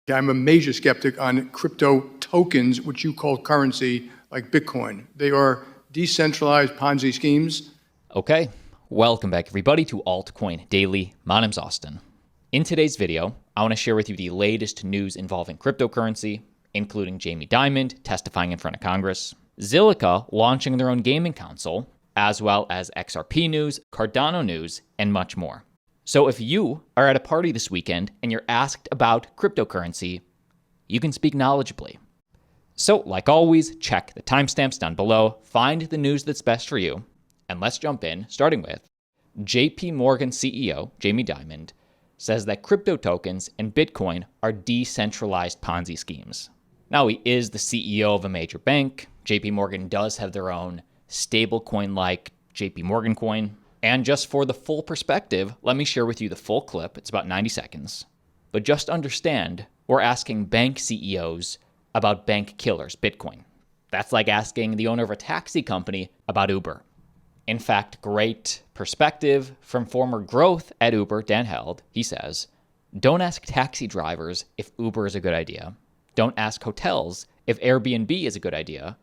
I'm a major skeptic on crypto tokens, which you call currency, like Bitcoin. They are decentralized Ponzi schemes. Okay, welcome back everybody to Altcoin Daily. My name's Austin. In today's video, I want to share with you the latest news involving cryptocurrency, including Jamie Dimon testifying in front of Congress, Zilliqa launching their own gaming console, as well as XRP news, Cardano news, and much more. So if you are at a party this weekend and you're asked about cryptocurrency, you can speak knowledgeably. So like always, check the timestamps down below, find the news that's best for you, and let's jump in, starting with JP Morgan CEO Jamie Dimon says that crypto tokens and Bitcoin are decentralized Ponzi schemes. Now, he is the CEO of a major bank. JP Morgan does have their own stablecoin like JP Morgan coin. And just for the full perspective, let me share with you the full clip. It's about 90 seconds. But just understand, we're asking bank CEOs about bank killers, Bitcoin. That's like asking the owner of a taxi company about Uber. In fact, great perspective from former growth at Uber, Dan Held. He says, don't ask taxi drivers if Uber is a good idea. Don't ask hotels if Airbnb is a good idea.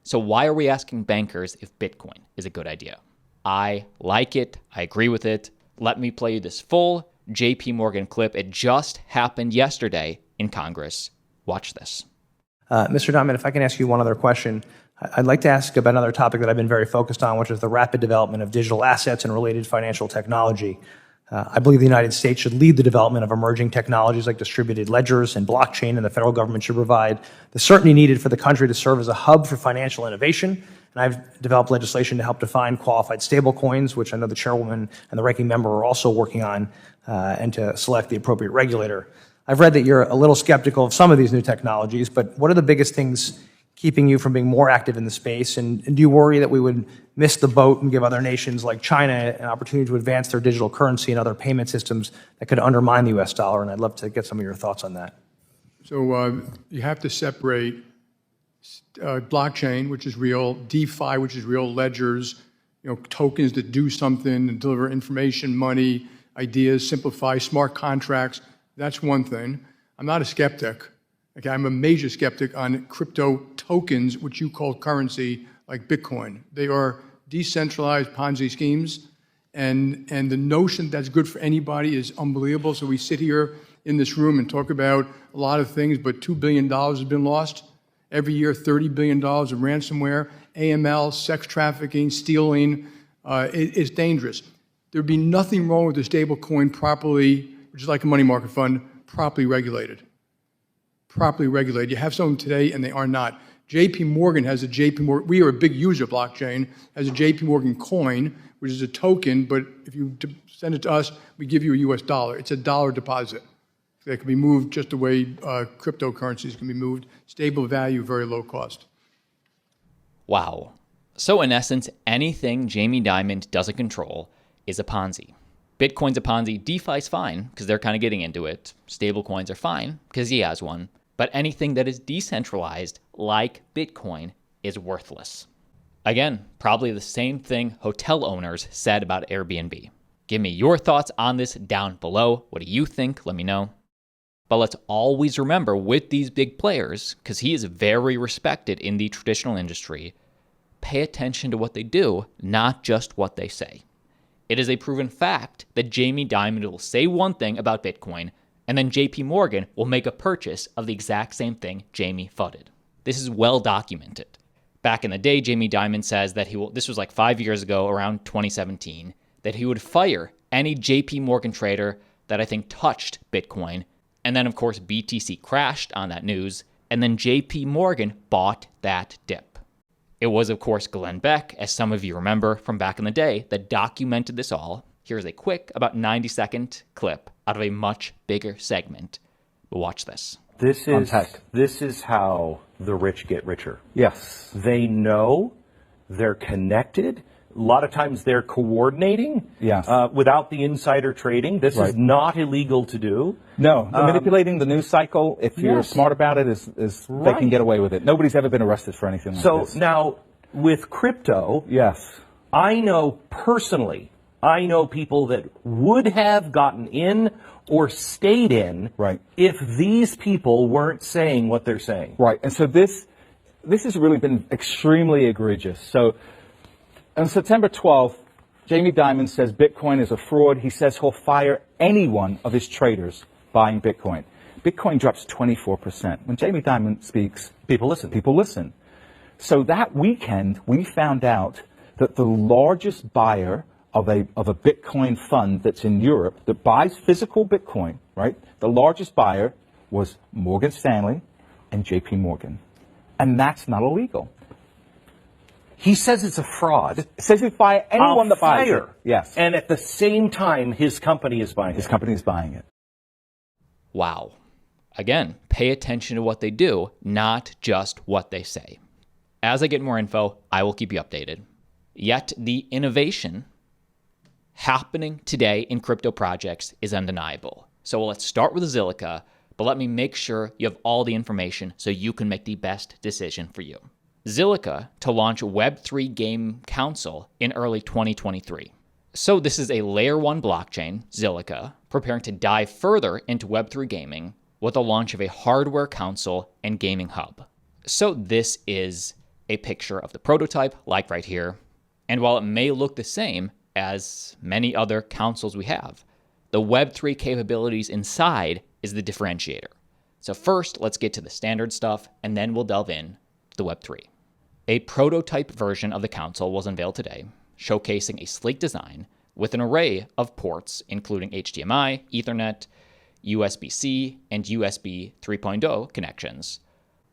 So why are we asking bankers if Bitcoin is a good idea? I like it. I agree with it. Let me play you this full JP Morgan clip. It just happened yesterday in Congress. Watch this. Mr. Dimon, if I can ask you one other question. I'd like to ask about another topic that I've been very focused on, which is the rapid development of digital assets and related financial technology. I believe the United States should lead the development of emerging technologies like distributed ledgers and blockchain, and the federal government should provide the certainty needed for the country to serve as a hub for financial innovation. And I've developed legislation to help define qualified stablecoins, which I know the chairwoman and the ranking member are also working on, and to select the appropriate regulator. I've read that you're a little skeptical of some of these new technologies, but what are the biggest things keeping you from being more active in the space? And do you worry that we would miss the boat and give other nations like China an opportunity to advance their digital currency and other payment systems that could undermine the US dollar? And I'd love to get some of your thoughts on that. So you have to separate blockchain, which is real, DeFi, which is real, ledgers, tokens that do something and deliver information, money, ideas, simplify, smart contracts. That's one thing. I'm not a skeptic. Okay, I'm a major skeptic on crypto tokens, which you call currency, like Bitcoin. They are decentralized Ponzi schemes, and the notion that's good for anybody is unbelievable. So we sit here in this room and talk about a lot of things, but $2 billion has been lost. Every year, $30 billion of ransomware, AML, sex trafficking, stealing. It's dangerous. There'd be nothing wrong with the stable coin properly, which is like a money market fund, properly regulated. Properly regulated. You have some today and they are not. JP Morgan has a JP Morgan, we are a big user of blockchain, has a JP Morgan coin, which is a token, but if you send it to us, we give you a US dollar. It's a dollar deposit. That can be moved just the way cryptocurrencies can be moved. Stable value, very low cost. Wow. So in essence, anything Jamie Dimon doesn't control is a Ponzi. Bitcoin's a Ponzi. DeFi's fine because they're kind of getting into it. Stablecoins are fine because he has one. But anything that is decentralized, like Bitcoin, is worthless. Again, probably the same thing hotel owners said about Airbnb. Give me your thoughts on this down below. What do you think? Let me know. But let's always remember with these big players, because he is very respected in the traditional industry, pay attention to what they do, not just what they say. It is a proven fact that Jamie Dimon will say one thing about Bitcoin, and then JP Morgan will make a purchase of the exact same thing Jamie fudded. This is well documented. Back in the day, Jamie Dimon says that this was like 5 years ago, around 2017, that he would fire any JP Morgan trader that I think touched Bitcoin. And then, of course, BTC crashed on that news, and then JP Morgan bought that dip. It was, of course, Glenn Beck, as some of you remember from back in the day, that documented this all. Here's a quick, about 90-second clip out of a much bigger segment. But watch this. This is how the rich get richer. Yes. They know, they're connected. A lot of times they're coordinating without the insider trading. This is not illegal to do. No, manipulating the news cycle, if you're smart about it, is they can get away with it. Nobody's ever been arrested for anything like this. So now, with crypto, I know personally, I know people that would have gotten in or stayed in if these people weren't saying what they're saying. Right. And so this has really been extremely egregious. So on September 12th, Jamie Dimon says Bitcoin is a fraud. He says he'll fire any one of his traders buying Bitcoin. Bitcoin drops 24%. When Jamie Dimon speaks, people listen. People listen. So that weekend, we found out that the largest buyer of a Bitcoin fund that's in Europe that buys physical Bitcoin, right? The largest buyer was Morgan Stanley and JP Morgan. And that's not illegal. He says it's a fraud. It says you fire anyone that buys it. Yes. And at the same time, his company is buying it. His company is buying it. Wow. Again, pay attention to what they do, not just what they say. As I get more info, I will keep you updated. Yet the innovation happening today in crypto projects is undeniable. So let's start with Zilliqa, but let me make sure you have all the information so you can make the best decision for you. Zilliqa to launch Web3 Game Council in early 2023. So this is a layer 1 blockchain, Zilliqa, preparing to dive further into Web3 gaming with the launch of a hardware council and gaming hub. So this is a picture of the prototype, like right here. And while it may look the same as many other councils we have, the Web3 capabilities inside is the differentiator. So first, let's get to the standard stuff, and then we'll delve in to the Web3. A prototype version of the console was unveiled today, showcasing a sleek design with an array of ports, including HDMI, Ethernet, USB-C, and USB 3.0 connections.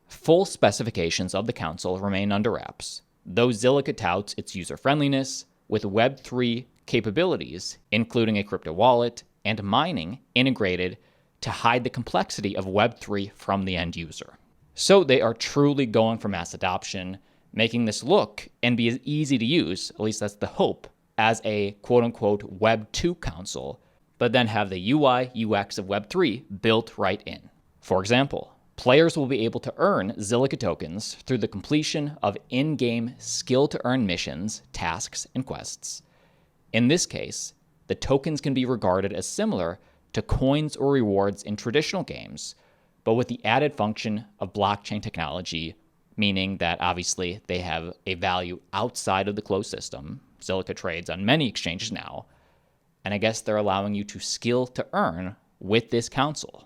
Full specifications of the console remain under wraps, though Zilliqa touts its user-friendliness with Web3 capabilities, including a crypto wallet and mining integrated to hide the complexity of Web3 from the end user. So they are truly going for mass adoption, making this look and be as easy to use, at least that's the hope, as a quote-unquote Web 2 console, but then have the UI, UX of Web 3 built right in. For example, players will be able to earn Zilliqa tokens through the completion of in-game skill-to-earn missions, tasks, and quests. In this case, the tokens can be regarded as similar to coins or rewards in traditional games, but with the added function of blockchain technology, meaning that obviously they have a value outside of the closed system. Zilliqa trades on many exchanges now, and I guess they're allowing you to skill to earn with this console.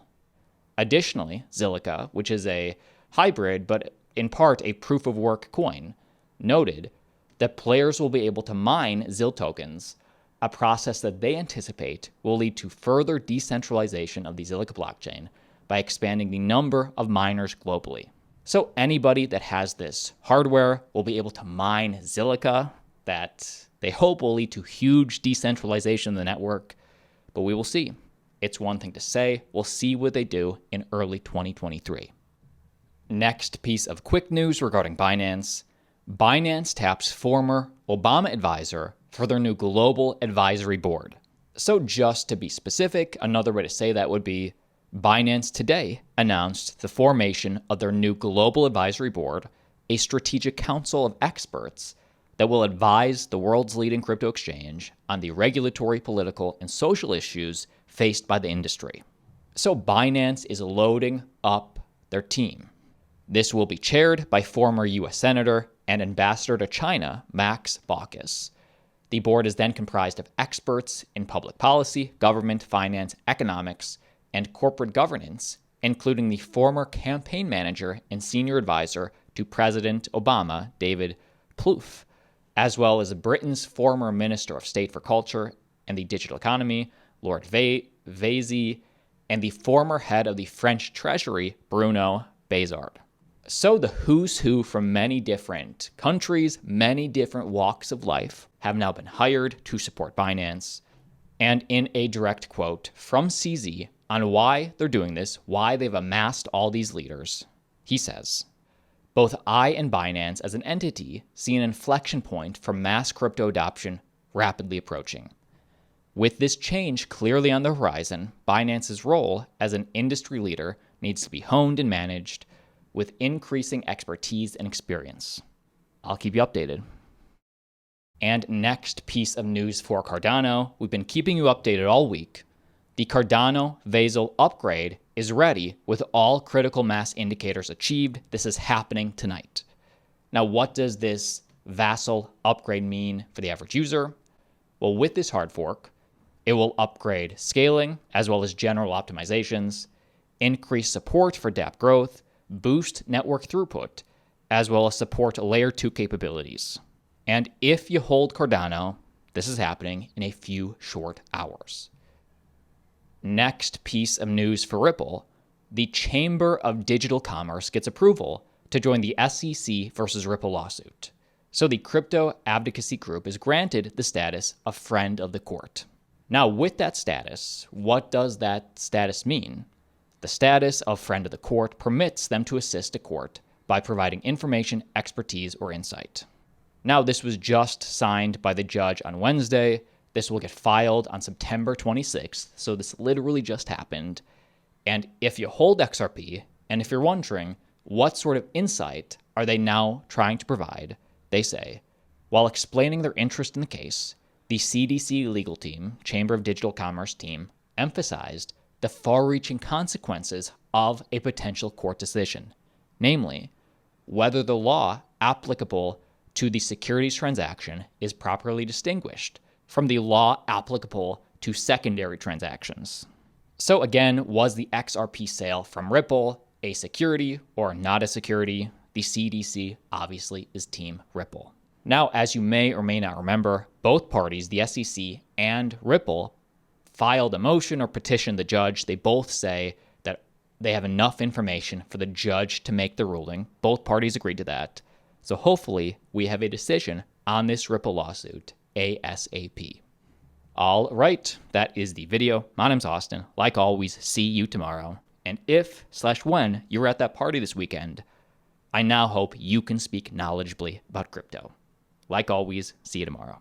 Additionally, Zilliqa, which is a hybrid but in part a proof-of-work coin, noted that players will be able to mine ZIL tokens, a process that they anticipate will lead to further decentralization of the Zilliqa blockchain by expanding the number of miners globally. So anybody that has this hardware will be able to mine Zilliqa, that they hope will lead to huge decentralization of the network, but we will see. It's one thing to say, we'll see what they do in early 2023. Next piece of quick news regarding Binance. Binance taps former Obama advisor for their new global advisory board. So just to be specific, another way to say that would be Binance today announced the formation of their new global advisory board, a strategic council of experts that will advise the world's leading crypto exchange on the regulatory, political, and social issues faced by the industry. So Binance is loading up their team. This will be chaired by former U.S. Senator and Ambassador to China, Max Baucus. The board is then comprised of experts in public policy, government, finance, economics, and corporate governance, including the former campaign manager and senior advisor to President Obama, David Plouffe, as well as Britain's former Minister of State for Culture and the Digital Economy, Lord Vasil, and the former head of the French Treasury, Bruno Bézard. So the who's who from many different countries, many different walks of life have now been hired to support Binance. And in a direct quote from CZ on why they're doing this, why they've amassed all these leaders, he says, "Both I and Binance as an entity see an inflection point for mass crypto adoption rapidly approaching. With this change clearly on the horizon, Binance's role as an industry leader needs to be honed and managed with increasing expertise and experience. I'll keep you updated." And next piece of news for Cardano, we've been keeping you updated all week. The Cardano Vasil upgrade is ready with all critical mass indicators achieved. This is happening tonight. Now, what does this Vasil upgrade mean for the average user? Well, with this hard fork, it will upgrade scaling as well as general optimizations, increase support for dApp growth, boost network throughput, as well as support layer 2 capabilities. And if you hold Cardano, this is happening in a few short hours. Next piece of news for Ripple, the Chamber of Digital Commerce gets approval to join the SEC versus Ripple lawsuit. So the crypto advocacy group is granted the status of friend of the court. Now, with that status, what does that status mean? The status of friend of the court permits them to assist a court by providing information, expertise, or insight. Now, this was just signed by the judge on Wednesday. This will get filed on September 26th, so this literally just happened. And if you hold XRP, and if you're wondering what sort of insight are they now trying to provide, they say, while explaining their interest in the case, the CDC legal team, Chamber of Digital Commerce team, emphasized the far-reaching consequences of a potential court decision, namely, whether the law applicable to the securities transaction is properly distinguished from the law applicable to secondary transactions. So again, was the XRP sale from Ripple a security or not a security? The CDC obviously is Team Ripple. Now, as you may or may not remember, both parties, the SEC and Ripple, filed a motion or petitioned the judge. They both say that they have enough information for the judge to make the ruling. Both parties agreed to that. So hopefully we have a decision on this Ripple lawsuit ASAP. All right, that is the video. My name's Austin. Like always, see you tomorrow. And if/when you're at that party this weekend, I now hope you can speak knowledgeably about crypto. Like always, see you tomorrow.